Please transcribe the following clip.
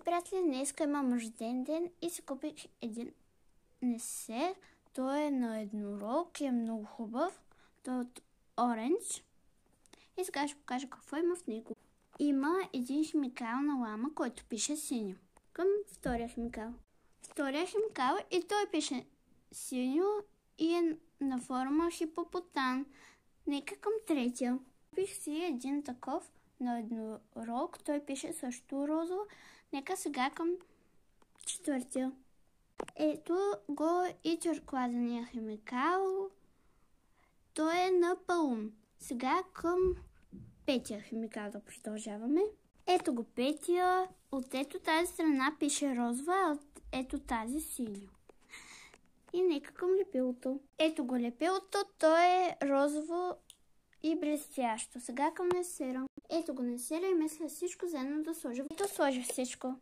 приятели, днеска имам рожден ден и си купих един несер. Той е на еднорог и е много хубав. Той е от оранж. И сега ще покажа какво има в него. Има един химикал на лама, който пише синьо. Към втория химикал. Втория химикал и той пише синьо и е на форма хипопотам. Нека към третия. Купих си един такъв на еднорог. Той пише също розово. Нека сега към четвъртия. Ето го и туркоазения химикал. Той е на палум. Сега към петия химикал да продължаваме. Ето го петия. От ето тази страна пише розова, а от ето тази синьо. И нека към лепилото. Ето го лепилото. То е розово и блестящо. Сега към несера. Ето го несера и мисля всичко заедно да сложа. Ето сложих всичко.